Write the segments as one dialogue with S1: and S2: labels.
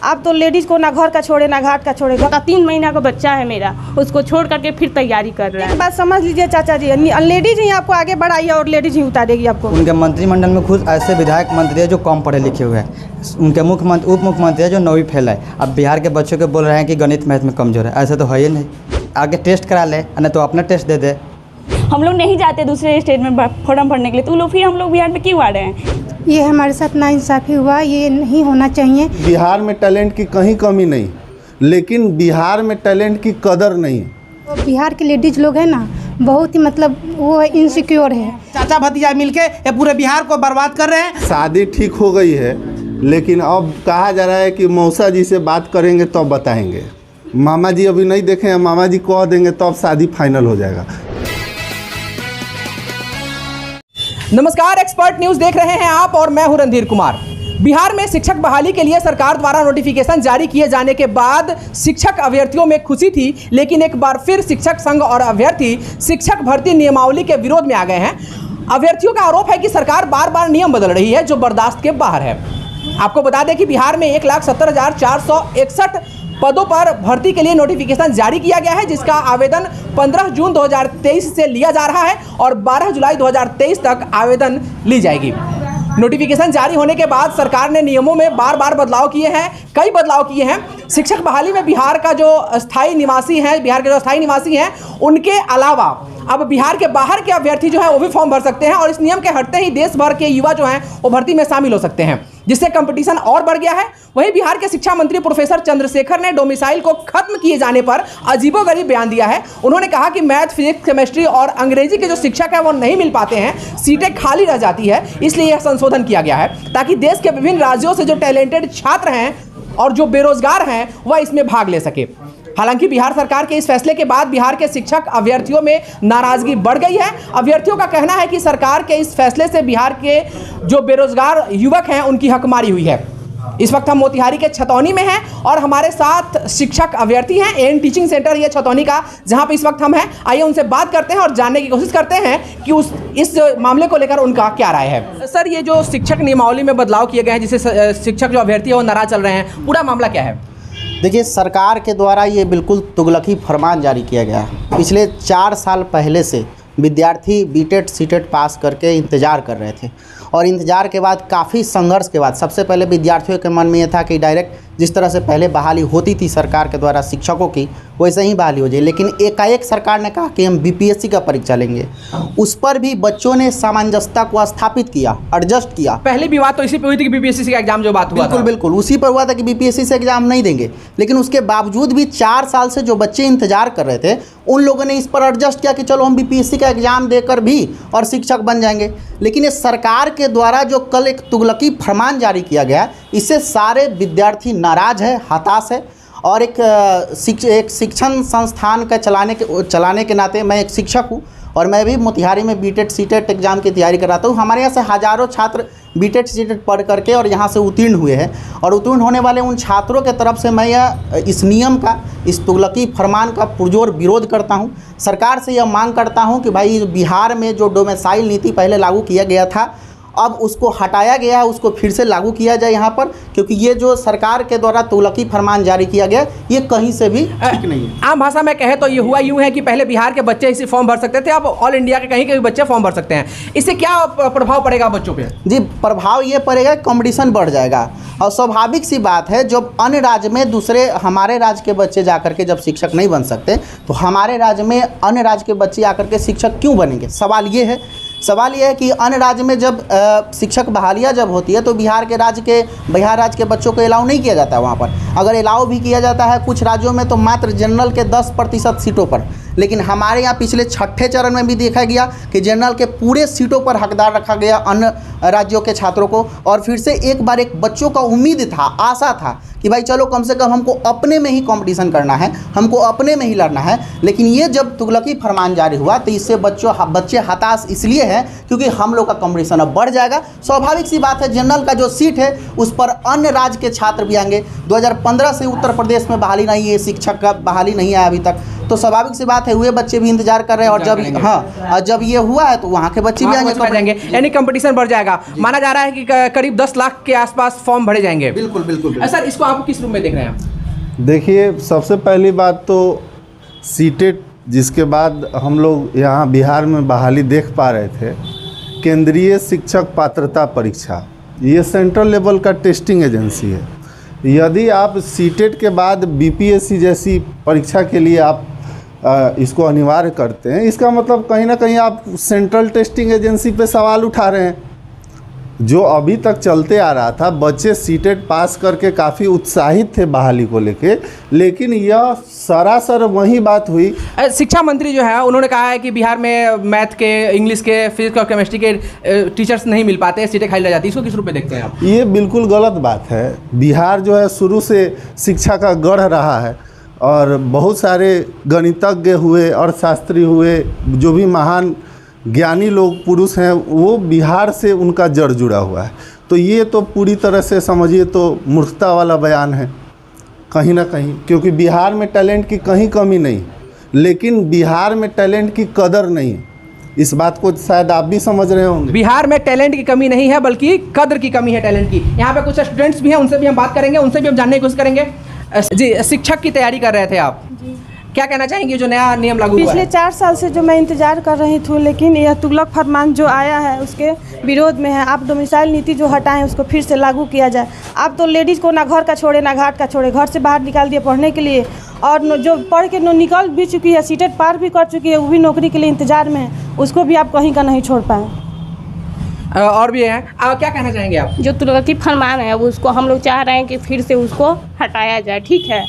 S1: अब तो लेडीज़ को ना घर का छोड़े ना घाट का छोड़े। 3 महीना का बच्चा है मेरा, उसको छोड़ करके फिर तैयारी कर रहा है। एक बात समझ लीजिए चाचा जी, लेडीज़ ही आपको आगे बढ़ाई और लेडीज़ ही उतारेगी आपको।
S2: उनके मंत्रिमंडल में खुद ऐसे विधायक मंत्री है जो कम पढ़े लिखे हुए हैं। उनके मुख्यमंत्री उप मुख्यमंत्री है जो 9वीं फेल है। अब बिहार के बच्चों को बोल रहे हैं कि गणित मैथ में कमजोर है, ऐसा तो है ही नहीं। आगे टेस्ट करा ले, नहीं तो अपना टेस्ट दे दे।
S3: हम लोग नहीं जाते दूसरे स्टेट में फॉर्म भरने के लिए, तो लोग फिर हम लोग बिहार में क्यों आ रहे हैं?
S4: ये हमारे साथ नाइंसाफ़ी हुआ, ये नहीं होना चाहिए।
S5: बिहार में टैलेंट की कहीं कमी नहीं, लेकिन बिहार में टैलेंट की कदर नहीं।
S4: तो बिहार के लेडीज लोग हैं ना, बहुत ही मतलब वो इनसिक्योर है।
S6: चाचा भतीजा मिलके ये पूरे बिहार को बर्बाद कर रहे हैं।
S5: शादी ठीक हो गई है, लेकिन अब कहा जा रहा है कि मौसा जी से बात करेंगे तो बताएंगे। मामा जी अभी नहीं देखे हैं, मामा जी कह देंगे तो अब शादी फाइनल हो जाएगा।
S7: नमस्कार, एक्सपर्ट न्यूज देख रहे हैं आप और मैं हूं रणधीर कुमार। बिहार में शिक्षक बहाली के लिए सरकार द्वारा नोटिफिकेशन जारी किए जाने के बाद शिक्षक अभ्यर्थियों में खुशी थी, लेकिन एक बार फिर शिक्षक संघ और अभ्यर्थी शिक्षक भर्ती नियमावली के विरोध में आ गए हैं। अभ्यर्थियों का आरोप है कि सरकार बार बार नियम बदल रही है जो बर्दाश्त के बाहर है। आपको बता दें कि बिहार में 1,70,461 पदों पर भर्ती के लिए नोटिफिकेशन जारी किया गया है, जिसका आवेदन 15 जून 2023 से लिया जा रहा है और 12 जुलाई 2023 तक आवेदन ली जाएगी। नोटिफिकेशन जारी होने के बाद सरकार ने नियमों में बार बार बदलाव किए हैं, कई बदलाव किए हैं। शिक्षक बहाली में बिहार के जो स्थायी निवासी हैं उनके अलावा अब बिहार के बाहर के अभ्यर्थी जो है वो भी फॉर्म भर सकते हैं और इस नियम के हटते ही देश भर के युवा जो हैं वो भर्ती में शामिल हो सकते हैं, जिससे कंपटीशन और बढ़ गया है। वहीं बिहार के शिक्षा मंत्री प्रोफेसर चंद्रशेखर ने डोमिसाइल को खत्म किए जाने पर अजीबोगरीब बयान दिया है। उन्होंने कहा कि मैथ, फिजिक्स, केमिस्ट्री और अंग्रेजी के जो शिक्षक हैं वो नहीं मिल पाते हैं, सीटें खाली रह जाती है, इसलिए यह संशोधन किया गया है ताकि देश के विभिन्न राज्यों से जो टैलेंटेड छात्र हैं और जो बेरोजगार हैं वह इसमें भाग ले सके। हालांकि बिहार सरकार के इस फैसले के बाद बिहार के शिक्षक अभ्यर्थियों में नाराजगी बढ़ गई है। अभ्यर्थियों का कहना है कि सरकार के इस फैसले से बिहार के जो बेरोजगार युवक हैं उनकी हकमारी हुई है। इस वक्त हम मोतिहारी के छतौनी में हैं और हमारे साथ शिक्षक अभ्यर्थी हैं। एन टीचिंग सेंटर ये छतौनी का, जहां पे इस वक्त हम हैं। आइए उनसे बात करते हैं और जानने की कोशिश करते हैं कि इस मामले को लेकर उनका क्या राय है। सर, ये जो शिक्षक नियमावली में बदलाव किए गए हैं जिससे शिक्षक जो अभ्यर्थी है वो नाराज चल रहे हैं, पूरा मामला क्या है?
S8: देखिए, सरकार के द्वारा ये बिल्कुल तुगलकी फरमान जारी किया गया है। पिछले 4 साल पहले से विद्यार्थी बीटेट सीटेट पास करके इंतज़ार कर रहे थे और इंतज़ार के बाद काफ़ी संघर्ष के बाद सबसे पहले विद्यार्थियों के मन में ये था कि डायरेक्ट जिस तरह से पहले बहाली होती थी सरकार के द्वारा शिक्षकों की, वैसे ही बहाली हो जाए। लेकिन एकाएक सरकार ने कहा कि हम बीपीएससी का परीक्षा लेंगे। उस पर भी बच्चों ने सामंजस्यता को स्थापित किया, एडजस्ट किया।
S7: पहले भी बात तो इसी पे हुई थी कि बीपीएससी का एग्जाम जो बात हुआ
S8: बिल्कुल बिल्कुल उसी पर हुआ था कि बीपीएससी से एग्जाम नहीं देंगे। लेकिन उसके बावजूद भी 4 साल से जो बच्चे इंतजार कर रहे थे उन लोगों ने इस पर एडजस्ट किया कि चलो हम बीपीएससी का एग्जाम देकर भी और शिक्षक बन जाएंगे। लेकिन ये सरकार के द्वारा जो कल एक तुगलकी फरमान जारी किया गया, इससे सारे विद्यार्थी नाराज है, हताश है। और एक शिक्षण संस्थान का चलाने के नाते मैं एक शिक्षक हूँ और मैं भी मोतिहारी में बीटेट सीटेट एग्ज़ाम की तैयारी कराता हूँ। हमारे यहाँ से हज़ारों छात्र बीटेट सीटेट पढ़ करके और यहाँ से उत्तीर्ण हुए हैं और उत्तीर्ण होने वाले उन छात्रों के तरफ से मैं इस नियम का, इस तुगलकी फरमान का पुरजोर विरोध करता हूँ। सरकार से यह मांग करता हूँ कि भाई बिहार में जो डोमिसाइल नीति पहले लागू किया गया था, अब उसको हटाया गया है, उसको फिर से लागू किया जाए यहाँ पर, क्योंकि ये जो सरकार के द्वारा तुगलकी फरमान जारी किया गया ये कहीं से भी ठीक नहीं है।
S7: आम भाषा में कहे तो ये हुआ यूँ है कि पहले बिहार के बच्चे इसी फॉर्म भर सकते थे, अब ऑल इंडिया के कहीं के भी बच्चे फॉर्म भर सकते हैं। इससे क्या प्रभाव पड़ेगा बच्चों पे?
S8: जी, प्रभाव ये पड़ेगा, कंपटीशन बढ़ जाएगा और स्वाभाविक सी बात है जब अन्य राज्य में दूसरे हमारे राज्य के बच्चे जाकर के जब शिक्षक नहीं बन सकते तो हमारे राज्य में अन्य राज्य के बच्चे आकर के शिक्षक क्यों बनेंगे? सवाल ये है कि अन्य राज्य में जब शिक्षक बहालियाँ जब होती है तो बिहार राज्य के बच्चों को अलाउ नहीं किया जाता वहाँ पर। अगर अलाउ भी किया जाता है कुछ राज्यों में तो मात्र जनरल के 10% सीटों पर। लेकिन हमारे यहाँ पिछले 6ठे चरण में भी देखा गया कि जनरल के पूरे सीटों पर हकदार रखा गया अन्य राज्यों के छात्रों को। और फिर से एक बार एक बच्चों का उम्मीद था, आशा था कि भाई चलो कम से कम हमको अपने में ही कंपटीशन करना है, हमको अपने में ही लड़ना है। लेकिन ये जब तुगलकी फरमान जारी हुआ तो इससे बच्चे हताश इसलिए हैं क्योंकि हम लोग का कंपटीशन अब बढ़ जाएगा। स्वाभाविक सी बात है, जनरल का जो सीट है उस पर अन्य राज्य के छात्र भी आएंगे। 2015 से उत्तर प्रदेश में बहाली नहीं है, शिक्षक का बहाली नहीं आया अभी तक। तो स्वाभाविक सी बात है हुए बच्चे भी इंतजार कर रहे हैं, और जब हाँ और जब ये हुआ है तो वहाँ के बच्चे भी
S7: वहाँ जाएंगे, यानी कंपटीशन बढ़ जाएगा। माना जा रहा है कि करीब 10 लाख के आसपास फॉर्म भरे जाएंगे।
S8: बिल्कुल बिल्कुल।
S7: सर, इसको आप किस रूप में देख रहे हैं?
S5: देखिए, सबसे पहली बात तो सीटेट, जिसके बाद हम लोग यहाँ बिहार में बहाली देख पा रहे थे, केंद्रीय शिक्षक पात्रता परीक्षा, ये सेंट्रल लेवल का टेस्टिंग एजेंसी है। यदि आप सीटेट के बाद बीपीएससी जैसी परीक्षा के लिए आप इसको अनिवार्य करते हैं, इसका मतलब कहीं ना कहीं आप सेंट्रल टेस्टिंग एजेंसी पे सवाल उठा रहे हैं। जो अभी तक चलते आ रहा था, बच्चे सीटेट पास करके काफ़ी उत्साहित थे बहाली को लेके, लेकिन यह सरासर वही बात हुई।
S7: शिक्षा मंत्री जो है उन्होंने कहा है कि बिहार में मैथ के, इंग्लिश के, फिजिक्स और केमिस्ट्री के टीचर्स नहीं मिल पाते, सीटें खाली रह जाती है। इसको किस रूप में देखते हैं आप?
S5: ये बिल्कुल गलत बात है। बिहार जो है शुरू से शिक्षा का गढ़ रहा है, और बहुत सारे गणितज्ञ हुए और शास्त्री हुए, जो भी महान ज्ञानी लोग पुरुष हैं, वो बिहार से उनका जड़ जुड़ा हुआ है। तो ये तो पूरी तरह से समझिए तो मूर्खता वाला बयान है कहीं ना कहीं, क्योंकि बिहार में टैलेंट की कहीं कमी नहीं, लेकिन बिहार में टैलेंट की कदर नहीं है। इस बात को शायद आप भी समझ रहे होंगे।
S7: बिहार में टैलेंट की कमी नहीं है, बल्कि कद्र की कमी है टैलेंट की। यहाँ पे कुछ स्टूडेंट्स भी हैं, उनसे भी हम बात करेंगे, उनसे भी हम जानने की कोशिश करेंगे। जी, शिक्षक की तैयारी कर रहे थे आप, क्या कहना चाहेंगे जो नया नियम लागू हुआ है?
S1: पिछले 4 साल से जो मैं इंतजार कर रही थी, लेकिन यह तुगलक फरमान जो आया है उसके विरोध में है। आप डोमिसाइल नीति जो हटाएं, उसको फिर से लागू किया जाए। आप तो लेडीज़ को ना घर का छोड़े ना घाट का छोड़े, घर से बाहर निकाल दिए पढ़ने के लिए, और जो पढ़ के निकल भी चुकी है, सीटेट पार भी कर चुकी है, वो भी नौकरी के लिए इंतजार में है, उसको भी आप कहीं का नहीं छोड़ पाए।
S7: और भी है, क्या कहना चाहेंगे आप?
S1: जो तुगलकी फरमान है वो उसको हम लोग चाह रहे हैं कि फिर से उसको हटाया जाए, ठीक है?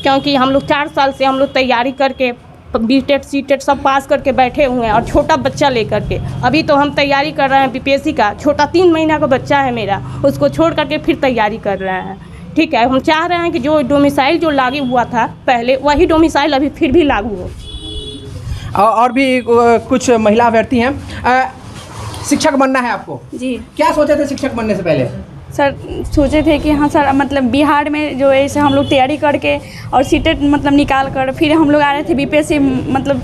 S1: क्योंकि हम लोग 4 साल से हम लोग तैयारी करके बीटेट सीटेट सब पास करके बैठे हुए हैं, और छोटा बच्चा लेकर के अभी तो हम तैयारी कर रहे हैं बीपीएससी का। छोटा 3 महीना का बच्चा है मेरा, उसको छोड़ करके फिर तैयारी कर रहे हैं, ठीक है? हम चाह रहे हैं कि जो डोमिसाइल जो लागू हुआ था पहले, वही डोमिसाइल अभी फिर भी लागू हो।
S7: और भी कुछ महिला अभ्यर्थी हैं। शिक्षक बनना है आपको?
S3: जी।
S7: क्या सोचे थे शिक्षक बनने से पहले?
S3: सर, सोचे थे कि हाँ सर, मतलब बिहार में जो ऐसे हम लोग तैयारी करके और सीटेट मतलब निकाल कर फिर हम लोग आ रहे थे बीपीएससी, मतलब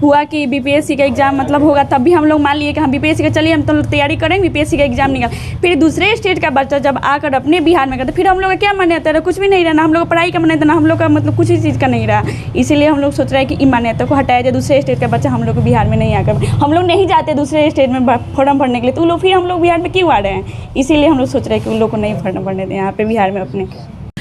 S3: हुआ कि बीपीएससी का एग्ज़ाम मतलब होगा, तब भी हम लोग मान लिए कि हाँ बीपीएससी का, चलिए हम तो लोग तैयारी करेंगे, बीपीएससी का एग्ज़ाम निकाल। फिर दूसरे स्टेट का बच्चा जब आकर अपने बिहार में करता, फिर हम लोग का क्या मान्यता रहा? कुछ भी नहीं रहा, ना हम लोग का पढ़ाई का मान्यता, ना हम लोग का मतलब कुछ ही चीज़ का नहीं रहा। इसीलिए हम लोग सोच रहे हैं कि इन मान्यता को हटाया जाए, दूसरे स्टेट का बच्चा हम लोग को बिहार में नहीं आकर, हम लोग नहीं जाते दूसरे स्टेट में फॉर्म भरने के लिए, तो लोग फिर हम लोग बिहार में क्यों आ रहे हैं? इसीलिए हम लोग सोच रहे हैं कि उन लोग को नहीं फॉर्म भरने दें यहाँ पे बिहार में अपने।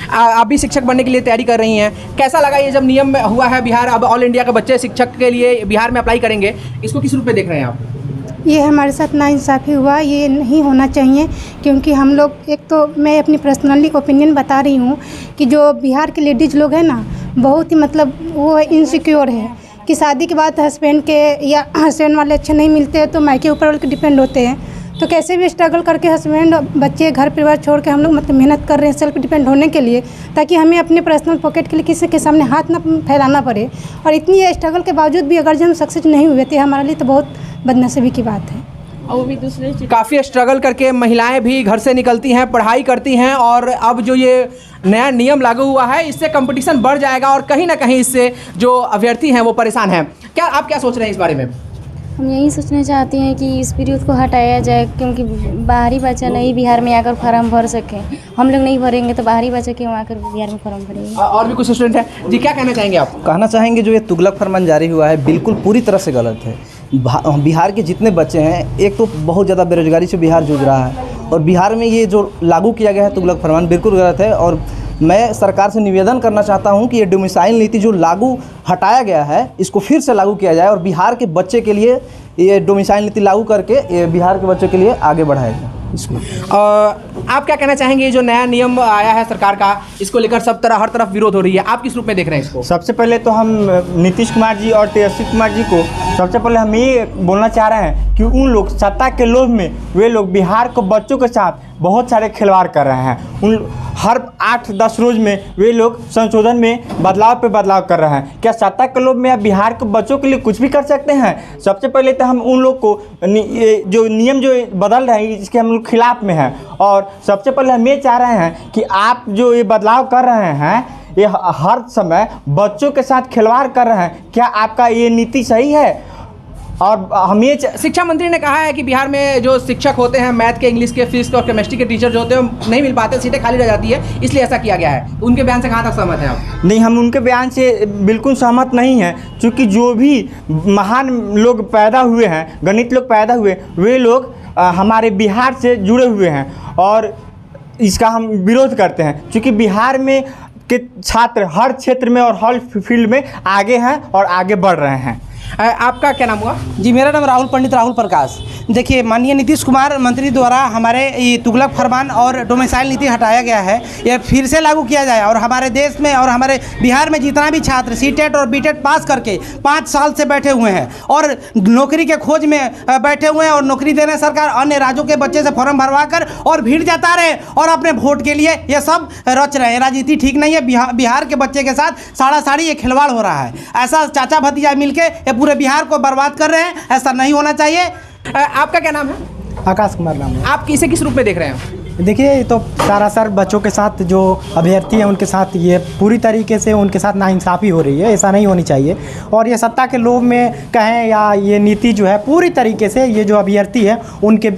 S7: आप भी शिक्षक बनने के लिए तैयारी कर रही हैं, कैसा लगा ये जब नियम हुआ है बिहार, अब ऑल इंडिया के बच्चे शिक्षक के लिए बिहार में अप्लाई करेंगे, इसको किस रूप में देख रहे हैं आप?
S4: ये हमारे साथ नाइंसाफ़ी हुआ, ये नहीं होना चाहिए। क्योंकि हम लोग, एक तो मैं अपनी पर्सनली ओपिनियन बता रही हूँ कि जो बिहार के लेडीज़ लोग हैं ना, बहुत ही मतलब वो इनसिक्योर है कि शादी के बाद हस्बैंड के या हस्बैंड वाले अच्छे नहीं मिलते हैं तो मायके ऊपर वाले डिपेंड होते हैं। तो कैसे भी स्ट्रगल करके हस्बैंड, बच्चे, घर परिवार छोड़ के हम लोग मतलब मेहनत कर रहे हैं सेल्फ डिपेंड होने के लिए, ताकि हमें अपने पर्सनल पॉकेट के लिए किसी के सामने हाथ ना फैलाना पड़े। और इतनी स्ट्रगल के बावजूद भी अगर हम सक्सेस नहीं हुए थे, हमारे लिए तो बहुत बदनसीबी की बात है।
S3: और वो भी दूसरे
S7: काफ़ी स्ट्रगल करके महिलाएं भी घर से निकलती हैं, पढ़ाई करती हैं, और अब जो ये नया नियम लागू हुआ है इससे कंपटीशन बढ़ जाएगा, और कहीं ना कहीं इससे जो अभ्यर्थी हैं वो परेशान हैं। क्या आप क्या सोच रहे हैं इस बारे में?
S9: हम यही सोचना चाहते हैं कि इस विरोध को हटाया जाए, क्योंकि बाहरी बच्चा नहीं बिहार में आकर फॉर्म भर सके। हम लोग नहीं भरेंगे तो बाहरी बच्चा क्यों आकर बिहार में फॉर्म भरेंगे?
S7: और भी कुछ स्टूडेंट हैं जी, क्या कहना चाहेंगे आप?
S2: कहना चाहेंगे जो ये तुगलक फरमान जारी हुआ है बिल्कुल पूरी तरह से गलत है। बिहार के जितने बच्चे हैं, एक तो बहुत ज़्यादा बेरोजगारी से बिहार जूझ रहा है, और बिहार में ये जो लागू किया गया है तुगलक फरमान बिल्कुल गलत है। और मैं सरकार से निवेदन करना चाहता हूं कि ये डोमिसाइल नीति जो लागू हटाया गया है, इसको फिर से लागू किया जाए, और बिहार के बच्चे के लिए ये डोमिसाइल नीति लागू करके ये बिहार के बच्चों के लिए आगे बढ़ाया जाए इसको।
S7: आप क्या कहना चाहेंगे, ये जो नया नियम आया है सरकार का, इसको लेकर हर तरफ विरोध हो रही है, आप किस रूप में देख रहे हैं इसको?
S10: सबसे पहले तो हम नीतीश कुमार जी और तेजस्वी कुमार जी को सबसे पहले हम ये बोलना चाह रहे हैं कि उन लोग सत्ता के लोभ में वे लोग बिहार को बच्चों के साथ बहुत सारे खिलवाड़ कर रहे हैं। उन हर 8-10 रोज़ में वे लोग संशोधन में बदलाव पे बदलाव कर रहे हैं। क्या सत्ता के लोभ में या बिहार के बच्चों के लिए कुछ भी कर सकते हैं? सबसे पहले तो हम उन लोग को जो नियम जो बदल रहे हैं इसके हम लोग खिलाफ में हैं, और सबसे पहले हम ये चाह रहे हैं कि आप जो ये बदलाव कर रहे हैं ये हर समय बच्चों के साथ खिलवाड़ कर रहे हैं। क्या आपका ये नीति सही है? और हम ये
S7: शिक्षा मंत्री ने कहा है कि बिहार में जो शिक्षक होते हैं मैथ के, इंग्लिश के, फिजिक्स के और केमिस्ट्री के टीचर जो होते हैं नहीं मिल पाते, सीटें खाली रह जाती है, इसलिए ऐसा किया गया है। उनके बयान से कहाँ तक सहमत हैं आप?
S10: नहीं, हम उनके बयान से बिल्कुल सहमत नहीं हैं, क्योंकि जो भी महान लोग पैदा हुए हैं, गणित लोग पैदा हुए, वे लोग हमारे बिहार से जुड़े हुए हैं और इसका हम विरोध करते हैं, क्योंकि बिहार में के छात्र हर क्षेत्र में और हर फील्ड में आगे हैं और आगे बढ़ रहे हैं।
S7: आपका क्या नाम हुआ?
S6: जी, मेरा नाम राहुल पंडित राहुल प्रकाश। देखिए, माननीय नीतीश कुमार मंत्री द्वारा हमारे ये तुगलक फरमान और डोमिसाइल नीति हटाया गया है, यह फिर से लागू किया जाए और हमारे देश में और हमारे बिहार में जितना भी छात्र सीटेट और बीटेट पास करके 5 साल से बैठे हुए हैं और नौकरी के खोज में बैठे हुए हैं और नौकरी देने सरकार अन्य राज्यों के बच्चे से फॉर्म भरवा कर और भीड़ जता रहे और अपने वोट के लिए ये सब रच रहे हैं। राजनीति ठीक नहीं है। बिहार के बच्चे के साथ साड़ी ये खिलवाड़ हो रहा है। ऐसा चाचा भतीजा मिलके पूरे बिहार को बर्बाद कर रहे हैं, ऐसा नहीं होना चाहिए।
S7: आपका क्या नाम है?
S11: आकाश कुमार नाम है।
S7: आप इसे किस रूप में देख रहे हैं?
S11: देखिए, ये तो सरासर बच्चों के साथ जो अभ्यर्थी हैं उनके साथ ये पूरी तरीके से उनके साथ नाइंसाफ़ी हो रही है। ऐसा नहीं होनी चाहिए और ये सत्ता के लोभ में कहें या ये नीति जो है पूरी तरीके से ये जो अभ्यर्थी है उनके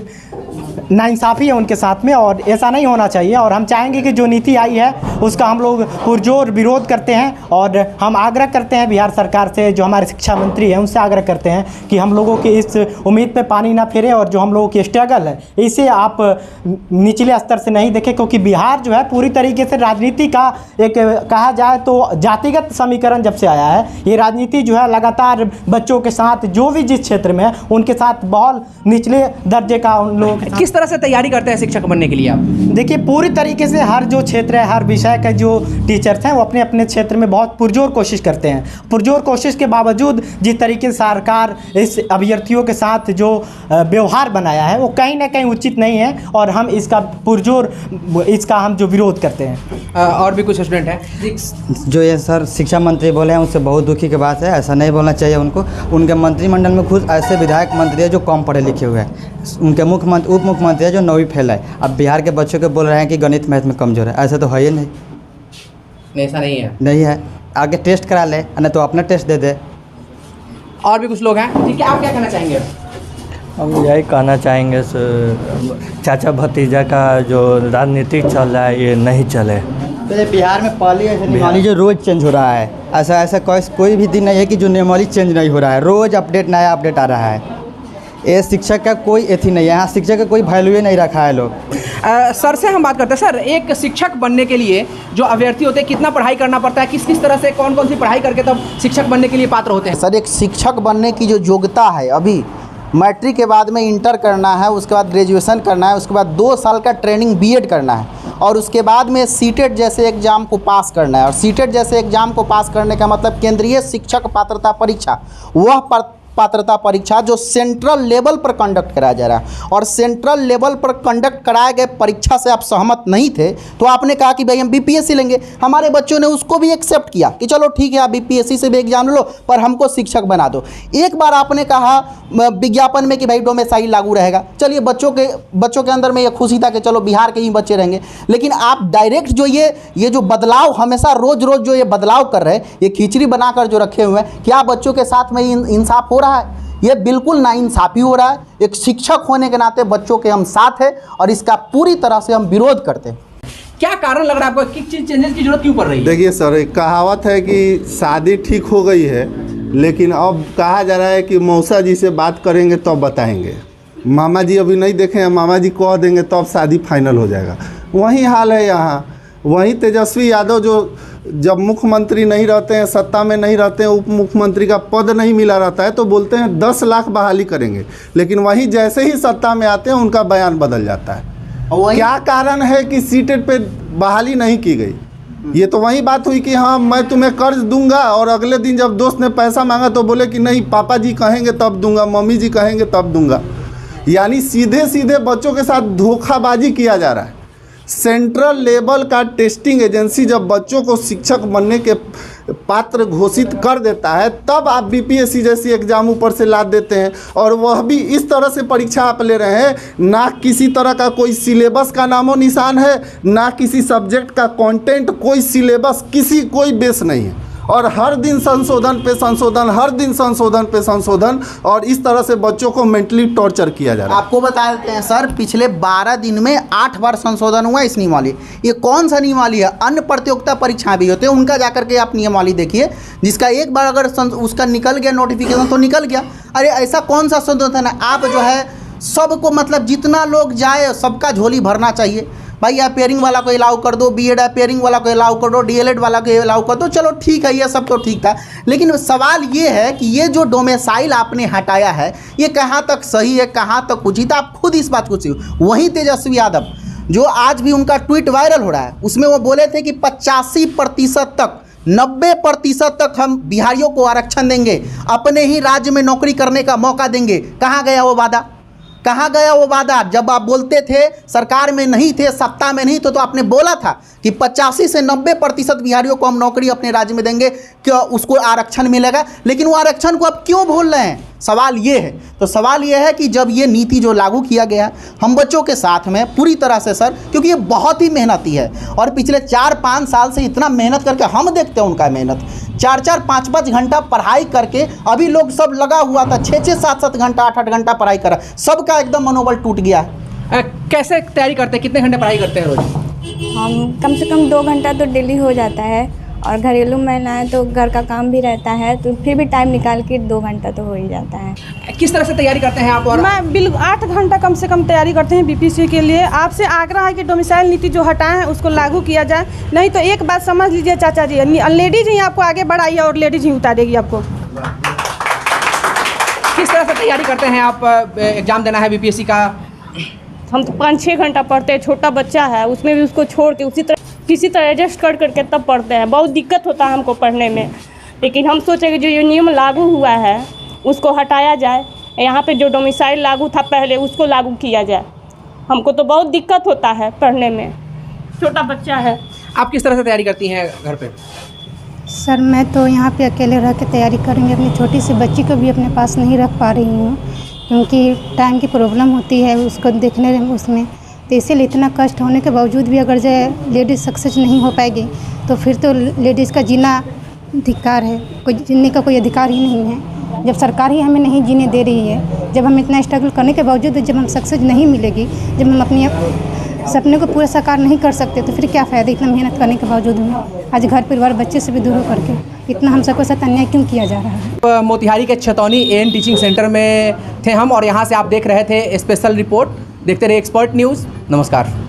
S11: नाइंसाफ़ी है उनके साथ में, और ऐसा नहीं होना चाहिए। और हम चाहेंगे कि जो नीति आई है उसका हम लोग पुरजोर विरोध करते हैं और हम आग्रह करते हैं बिहार सरकार से, जो हमारे शिक्षा मंत्री हैं उनसे आग्रह करते हैं कि हम लोगों की इस उम्मीद पे पानी ना फिरे और जो हम लोगों की स्ट्रगल है इसे आप निचले स्तर से नहीं देखें, क्योंकि बिहार जो है पूरी तरीके से राजनीति का एक कहा जाए तो जातिगत समीकरण जब से आया है, ये राजनीति जो है लगातार बच्चों के साथ जो भी जिस क्षेत्र में है उनके साथ बहुत निचले दर्जे का उन लोग
S7: किस तरह से तैयारी करते हैं शिक्षक बनने के लिए आप?
S11: देखिए, पूरी तरीके से हर जो क्षेत्र है, हर विषय का जो टीचर्स हैं वो अपने अपने क्षेत्र में बहुत पुरजोर कोशिश करते हैं। पुरजोर कोशिश के बावजूद जिस तरीके से सरकार इस अभ्यर्थियों के साथ जो व्यवहार बनाया है वो कहीं ना कहीं उचित नहीं है और हम इसका पुरजोर हम जो विरोध करते हैं।
S7: और भी कुछ स्टूडेंट हैं
S2: जो ये सर शिक्षा मंत्री बोले हैं उससे बहुत दुखी की बात है। ऐसा नहीं बोलना चाहिए उनको। उनके मंत्रिमंडल में खुद ऐसे विधायक मंत्री है जो कम पढ़े लिखे हुए हैं। उनके उप मुख्यमंत्री है जो 9वीं फेल है। अब बिहार के बच्चों को बोल रहे हैं कि गणित मैथ में कमजोर है। ऐसा तो है ही नहीं।
S7: ऐसा नहीं है।
S2: नहीं है। आगे टेस्ट करा ले, नहीं तो अपना टेस्ट दे दे।
S7: और भी कुछ लोग हैं, ठीक है, आप क्या कहना चाहेंगे?
S12: हम यही कहना चाहेंगे चाचा भतीजा का जो राजनीतिक चल रहा है ये नहीं चले।
S2: तो बिहार में नियमावली जो रोज़ चेंज हो रहा है, ऐसा कोई भी दिन नहीं है कि जो नियमावली चेंज नहीं हो रहा है। रोज़ नया अपडेट आ रहा है। ये शिक्षक का कोई एथी नहीं है। यहाँ शिक्षक का कोई वैल्यू नहीं रखा है लोग।
S7: सर से हम बात करते हैं। सर, एक शिक्षक बनने के लिए जो अभ्यर्थी होते हैं कितना पढ़ाई करना पड़ता है? किस तरह से कौन सी पढ़ाई करके तब शिक्षक बनने के लिए पात्र होते हैं?
S8: सर, एक शिक्षक बनने की जो योग्यता है, अभी मैट्रिक के बाद में इंटर करना है, उसके बाद ग्रेजुएशन करना है, उसके बाद 2 साल का ट्रेनिंग बीएड करना है और उसके बाद में सीटेट जैसे एग्ज़ाम को पास करना है। और सीटेट जैसे एग्ज़ाम को पास करने का मतलब केंद्रीय शिक्षक पात्रता परीक्षा, वह पात्रता परीक्षा जो सेंट्रल लेवल पर कंडक्ट कराया जा रहा है। और सेंट्रल लेवल पर कंडक्ट कराए गए परीक्षा से आप सहमत नहीं थे तो आपने कहा कि भाई हम बीपीएससी लेंगे। हमारे बच्चों ने उसको भी एक्सेप्ट किया कि चलो ठीक है, आप बीपीएससी से भी एग्जाम लो पर हमको शिक्षक बना दो। एक बार आपने कहा विज्ञापन में कि भाई डोमिसाइल लागू रहेगा। चलिए, बच्चों के अंदर में ये खुशी था कि चलो बिहार के ही बच्चे रहेंगे। लेकिन आप डायरेक्ट जो ये जो बदलाव हमेशा रोज जो ये बदलाव कर रहे हैं, ये खिचड़ी बनाकर जो रखे हुए हैं, क्या बच्चों के साथ में इंसाफ हो रहा है? ये बिल्कुल नाइंसाफ़ी हो रहा है। एक शिक्षक होने के नाते बच्चों के हम साथ हैं और इसका पूरी तरह से हम विरोध करते हैं।
S7: क्या कारण लग रहा है आपको? किस चीज़ चेंजेस की जरूरत क्यों पड़ रही है?
S5: देखिए सर, एक कहावत है कि शादी ठीक हो गई है, लेकिन अब कहा जा रहा है कि मौसा जी से बात करेंगे तो बताएंगे। मामा जी अभी नहीं देखे हैं, मामा जी कह देंगे तो अब शादी फाइनल हो जाएगा। वही हाल है यहाँ। वहीं तेजस्वी यादव जो जब मुख्यमंत्री नहीं रहते हैं, सत्ता में नहीं रहते हैं, उप मुख्यमंत्री का पद नहीं मिला रहता है तो बोलते हैं 10 लाख बहाली करेंगे, लेकिन वहीं जैसे ही सत्ता में आते हैं उनका बयान बदल जाता है। क्या कारण है कि सीटेट पे बहाली नहीं की गई? ये तो वही बात हुई कि हाँ मैं तुम्हें कर्ज दूंगा और अगले दिन जब दोस्त ने पैसा मांगा तो बोले कि नहीं, पापा जी कहेंगे तब दूंगा, मम्मी जी कहेंगे तब दूंगा। यानी सीधे सीधे बच्चों के साथ धोखाबाजी किया जा रहा है। सेंट्रल लेवल का टेस्टिंग एजेंसी जब बच्चों को शिक्षक बनने के पात्र घोषित कर देता है, तब आप बीपीएससी जैसी एग्जाम ऊपर से लाद देते हैं, और वह भी इस तरह से परीक्षा आप ले रहे हैं। ना किसी तरह का कोई सिलेबस का नामो निशान है, ना किसी सब्जेक्ट का कंटेंट, कोई सिलेबस, कोई बेस नहीं है, और हर दिन संशोधन पे संशोधन, हर दिन संशोधन पे संशोधन, और इस तरह से बच्चों को मेंटली टॉर्चर किया जा रहा है।
S8: आपको बता देते हैं सर, पिछले 12 दिन में 8 बार संशोधन हुआ इस नियमावली। ये कौन सा नियमावली है? अन्य प्रतियोगिता परीक्षाएं भी होते हैं, उनका जाकर के आप नियमावली देखिए, जिसका एक बार अगर उसका निकल गया नोटिफिकेशन तो निकल गया। अरे ऐसा कौन सा संशोधन है? आप जो है सबको मतलब जितना लोग जाए सबका झोली भरना चाहिए। भाई अपेयरिंग वाला को अलाउ कर दो, बीएड अपेयरिंग वाला को अलाउ कर दो, डीएलएड वाला को अलाउ कर दो, चलो ठीक है, ये सब तो ठीक था। लेकिन सवाल ये है कि ये जो डोमेसाइल आपने हटाया है, ये कहाँ तक सही है, कहाँ तक उचित है? आप खुद इस बात को सीखो। वहीं तेजस्वी यादव, जो आज भी उनका ट्वीट वायरल हो रहा है, उसमें वो बोले थे कि 85% तक, 90% तक हम बिहारियों को आरक्षण देंगे, अपने ही राज्य में नौकरी करने का मौका देंगे। कहाँ गया वो वादा? कहाँ गया वो वादा? जब आप बोलते थे, सरकार में नहीं थे, सत्ता में नहीं थे, तो आपने बोला था कि 85 से 90% बिहारियों को हम नौकरी अपने राज्य में देंगे, क्या उसको आरक्षण मिलेगा। लेकिन वो आरक्षण को अब क्यों भूल रहे हैं? सवाल ये है। तो सवाल ये है कि जब ये नीति जो लागू किया गया है, हम बच्चों के साथ में पूरी तरह से सर, क्योंकि ये बहुत ही मेहनती है, और पिछले 4-5 साल से इतना मेहनत करके हम देखते हैं उनका मेहनत, 4-4, 5-5 घंटा पढ़ाई करके, अभी लोग सब लगा हुआ था 6-6, 7-7 घंटा, 8-8 घंटा पढ़ाई करा, सबका एकदम मनोबल टूट गया है।
S7: कैसे तैयारी करते हैं? कितने घंटे पढ़ाई करते हैं रोज?
S3: हम कम से कम 2 घंटा तो डेली हो जाता है, और घरेलू महिलाएं तो घर का काम भी रहता है, तो फिर भी टाइम निकाल के 2 घंटा तो हो ही जाता है।
S7: किस तरह से तैयारी करते हैं आप? और
S1: मैं बिल्कुल 8 घंटा कम से कम तैयारी करते हैं बीपीएससी के लिए। आपसे आग्रह है कि डोमिसाइल नीति जो हटाए हैं उसको लागू किया जाए, नहीं तो एक बात समझ लीजिए चाचा जी, लेडीज ही आपको आगे बढ़ाई और लेडीज ही उतारेगी आपको।
S7: किस तरह से तैयारी करते हैं आप? एग्जाम देना है बीपीएससी का।
S1: हम तो 5-6 घंटा पढ़ते हैं, छोटा बच्चा है उसमें भी उसको छोड़ के उसी तरह किसी तरह एडजस्ट कर करके तब पढ़ते हैं। बहुत दिक्कत होता है हमको पढ़ने में, लेकिन हम सोचे कि जो ये नियम लागू हुआ है उसको हटाया जाए, यहाँ पे जो डोमिसाइल लागू था पहले उसको लागू किया जाए। हमको तो बहुत दिक्कत होता है पढ़ने में, छोटा बच्चा है।
S7: आप किस तरह से तैयारी करती हैं घर पे?
S4: सर मैं तो यहाँ पे अकेले रह के तैयारी करूँगी, अपनी छोटी सी बच्ची को भी अपने पास नहीं रख पा रही हूँ, क्योंकि टाइम की प्रॉब्लम होती है उसको देखने में उसमें। तो इसीलिए इतना कष्ट होने के बावजूद भी अगर जो लेडीज़ सक्सेस नहीं हो पाएगी तो फिर तो लेडीज़ का जीना धिक्कार है, कोई जीने का कोई अधिकार ही नहीं है। जब सरकार ही हमें नहीं जीने दे रही है, जब हम इतना स्ट्रगल करने के बावजूद जब हम सक्सेस नहीं मिलेगी, जब हम अपनी सपने को पूरा साकार नहीं कर सकते, तो फिर क्या फ़ायदा इतना मेहनत करने के बावजूद में? आज घर परिवार बच्चे से भी दूर होकर के इतना हम सबको साथ अन्याय क्यों किया जा रहा है?
S7: मोतिहारी के छतौनी एएन टीचिंग सेंटर में थे हम, और यहाँ से आप देख रहे थे स्पेशल रिपोर्ट। देखते रहे एक्सपर्ट न्यूज़। नमस्कार।